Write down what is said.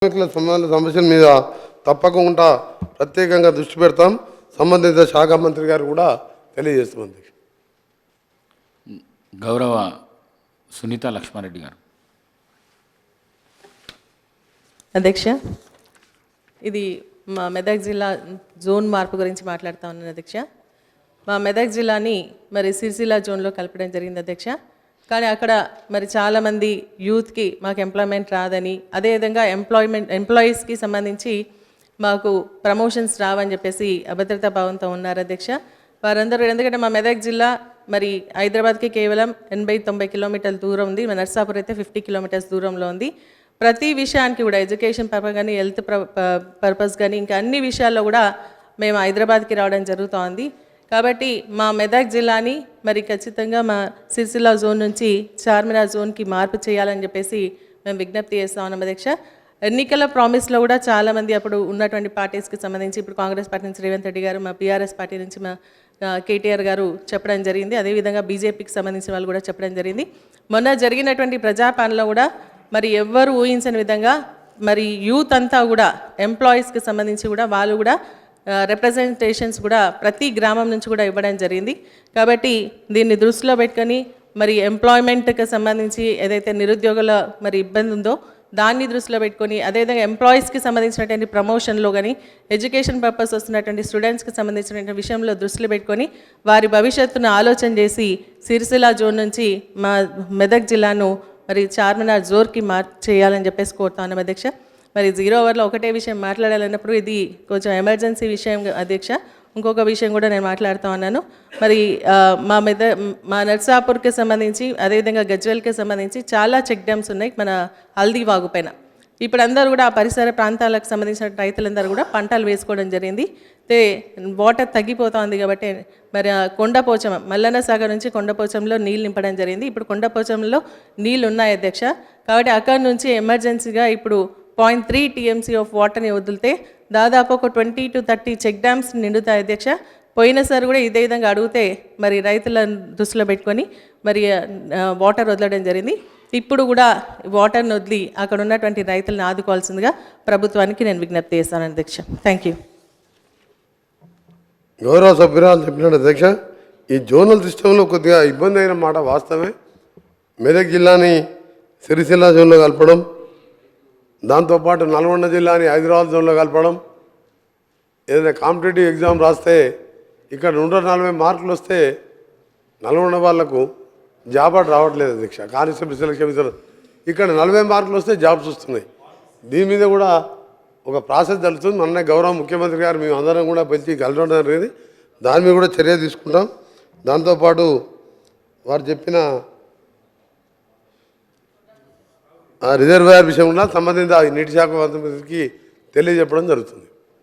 సమస్యల మీద తప్పకుండా ప్రత్యేకంగా దృష్టి పెడతాం. సంబంధిత శాఖ మంత్రి గారు కూడా తెలియజేస్తుంది. గౌరవ సునీత లక్ష్మారెడ్డి గారు. అధ్యక్ష, ఇది మా మెదక్ జిల్లా జోన్ మార్పు గురించి మాట్లాడుతూ ఉన్నాను అధ్యక్ష. మా మెదక్ జిల్లాని మరి సిరిసిల్ల జోన్లో కలపడం జరిగింది అధ్యక్ష. కానీ అక్కడ మరి చాలామంది యూత్కి మాకు ఎంప్లాయ్మెంట్ రాదని, అదేవిధంగా ఎంప్లాయీస్కి సంబంధించి మాకు ప్రమోషన్స్ రావని చెప్పేసి అభద్రతా భావంతో ఉన్నారు అధ్యక్ష. వారందరూ ఎందుకంటే మా మెదక్ జిల్లా మరి హైదరాబాద్కి కేవలం 80-90 కిలోమీటర్ల దూరం ఉంది. మా నర్సాపూర్ అయితే 50 కిలోమీటర్స్ దూరంలో ఉంది. ప్రతి విషయానికి కూడా ఎడ్యుకేషన్ పర్పస్ కానీ, హెల్త్ పర్పస్ కానీ, ఇంకా అన్ని విషయాల్లో కూడా మేము హైదరాబాద్కి రావడం జరుగుతోంది. కాబట్టి మా మెదక్ జిల్లాని మరి ఖచ్చితంగా మా సిరిసిల్ల జోన్ నుంచి చార్మినార్ జోన్కి మార్పు చేయాలని చెప్పేసి మేము విజ్ఞప్తి చేస్తా ఉన్నాం అధ్యక్ష. ఎన్నికల ప్రామిస్లో కూడా చాలామంది అప్పుడు ఉన్నటువంటి పార్టీస్కి సంబంధించి, ఇప్పుడు కాంగ్రెస్ పార్టీ నుంచి రేవంత్ రెడ్డి గారు, మా బీఆర్ఎస్ పార్టీ నుంచి మా కేటీఆర్ గారు చెప్పడం జరిగింది. అదేవిధంగా బీజేపీకి సంబంధించిన వాళ్ళు కూడా చెప్పడం జరిగింది. మొన్న జరిగినటువంటి ప్రజాపాలనలో కూడా మరి ఎవ్వరు ఊహించని విధంగా మరి యూత్ అంతా కూడా ఎంప్లాయీస్కి సంబంధించి కూడా వాళ్ళు కూడా రిప్రజెంటేషన్స్ కూడా ప్రతి గ్రామం నుంచి కూడా ఇవ్వడం జరిగింది. కాబట్టి దీన్ని దృష్టిలో పెట్టుకొని మరి ఎంప్లాయ్మెంట్కి సంబంధించి ఏదైతే నిరుద్యోగుల మరి ఇబ్బంది ఉందో దాన్ని దృష్టిలో పెట్టుకొని, అదేవిధంగా ఎంప్లాయీస్కి సంబంధించినటువంటి ప్రమోషన్లో కానీ, ఎడ్యుకేషన్ పర్పస్ వస్తున్నటువంటి స్టూడెంట్స్కి సంబంధించినటువంటి విషయంలో దృష్టిలో పెట్టుకొని వారి భవిష్యత్తును ఆలోచన చేసి సిరిసిల్ల జోన్ నుంచి మా మెదక్ జిల్లాను మరి చార్మినార్ జోన్కి చేయాలని చెప్పేసి కోరుతా ఉన్నాం అధ్యక్ష. మరి 0 అవర్లో ఒకటే విషయం మాట్లాడాలన్నప్పుడు ఇది కొంచెం ఎమర్జెన్సీ విషయం అధ్యక్ష. ఇంకొక విషయం కూడా నేను మాట్లాడుతూ ఉన్నాను. మరి మా నర్సాపూర్కి సంబంధించి, అదేవిధంగా గజ్వెల్కి సంబంధించి చాలా చెక్ డ్యామ్స్ ఉన్నాయి మన హల్దీ వాగు పైన. ఇప్పుడు అందరూ కూడా ఆ పరిసర ప్రాంతాలకు సంబంధించిన రైతులందరూ కూడా పంటలు వేసుకోవడం జరిగింది. వాటర్ తగ్గిపోతుంది కాబట్టి మరి కొండపోచం మల్లన్న సాగర్ నుంచి కొండపోచంలో నీళ్ళు నింపడం జరిగింది. ఇప్పుడు కొండపోచంలో నీళ్ళు ఉన్నాయి అధ్యక్ష. కాబట్టి అక్కడి నుంచి ఎమర్జెన్సీగా ఇప్పుడు 0.3 TMC ఆఫ్ వాటర్ని వదిలితే దాదాపు ఒక 20 to 30 చెక్ డ్యామ్స్ నిండుతాయి అధ్యక్ష. పోయినసారి కూడా ఇదే విధంగా అడిగితే మరి రైతుల దృష్టిలో పెట్టుకొని మరి వాటర్ వదలడం జరిగింది. ఇప్పుడు కూడా వాటర్ని వదిలి అక్కడ ఉన్నటువంటి రైతులను ఆదుకోవాల్సిందిగా ప్రభుత్వానికి నేను విజ్ఞప్తి చేస్తాను అధ్యక్ష. Thank you. గౌరవ సభ్యురాలు చెప్పినట్టు అధ్యక్ష, ఈ జోనల్ సిస్టంలో కొద్దిగా ఇబ్బంది అయిన మాట వాస్తవమే. మెదక్ జిల్లాని సిరిసిల్ల జోన్లో కలపడం, దాంతోపాటు నల్గొండ జిల్లాని హైదరాబాద్ జోన్లో కలపడం, ఏదైనా కాంపిటేటివ్ ఎగ్జామ్ రాస్తే ఇక్కడ 140 మార్కులు వస్తే నల్గొండ వాళ్లకు జాబ్ రావట్లేదు అధ్యక్ష. కానిస్టేబుల్ సెలక్షన్ ఇక్కడ 40 మార్కులు వస్తే జాబ్స్ వస్తున్నాయి. దీని మీద కూడా ఒక ప్రాసెస్ జరుగుతుంది. మొన్న గౌరవ ముఖ్యమంత్రి గారు మేము అందరం కూడా పిలిచి కలవడం జరిగింది. దాని మీద కూడా చర్య తీసుకుంటాం. దాంతోపాటు వారు చెప్పిన రిజర్వాయర్ విషయం కూడా సంబంధిత నీటి శాఖ మంత్రికి తెలియజెప్పడం జరుగుతుంది.